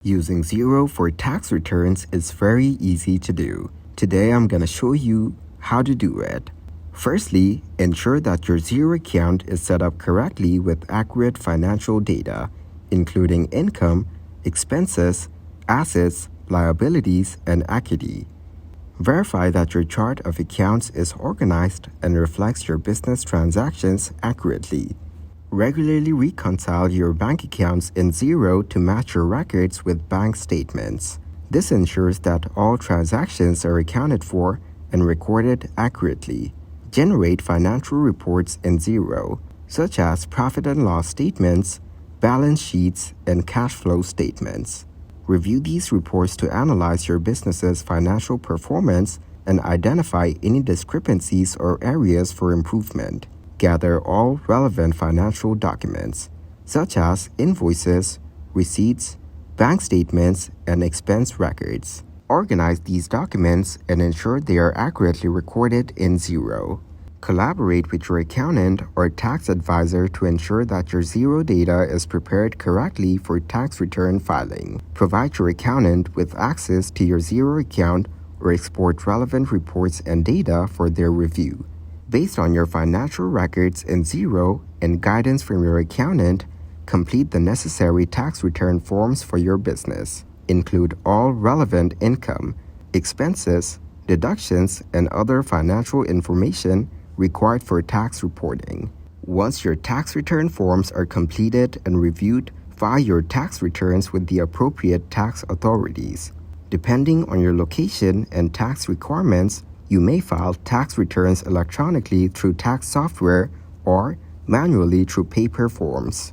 Using Xero for tax returns is very easy to do. Today I'm going to show you how to do it. Firstly, ensure that your Xero account is set up correctly with accurate financial data, including income, expenses, assets, liabilities, and equity. Verify that your chart of accounts is organized and reflects your business transactions accurately. Regularly reconcile your bank accounts in Xero to match your records with bank statements. This ensures that all transactions are accounted for and recorded accurately. Generate financial reports in Xero, such as profit and loss statements, balance sheets, and cash flow statements. Review these reports to analyze your business's financial performance and identify any discrepancies or areas for improvement. Gather all relevant financial documents, such as invoices, receipts, bank statements, and expense records. Organize these documents and ensure they are accurately recorded in Xero. Collaborate with your accountant or tax advisor to ensure that your Xero data is prepared correctly for tax return filing. Provide your accountant with access to your Xero account or export relevant reports and data for their review. Based on your financial records in Xero and guidance from your accountant, complete the necessary tax return forms for your business. Include all relevant income, expenses, deductions, and other financial information required for tax reporting. Once your tax return forms are completed and reviewed, file your tax returns with the appropriate tax authorities. Depending on your location and tax requirements, you may file tax returns electronically through tax software or manually through paper forms.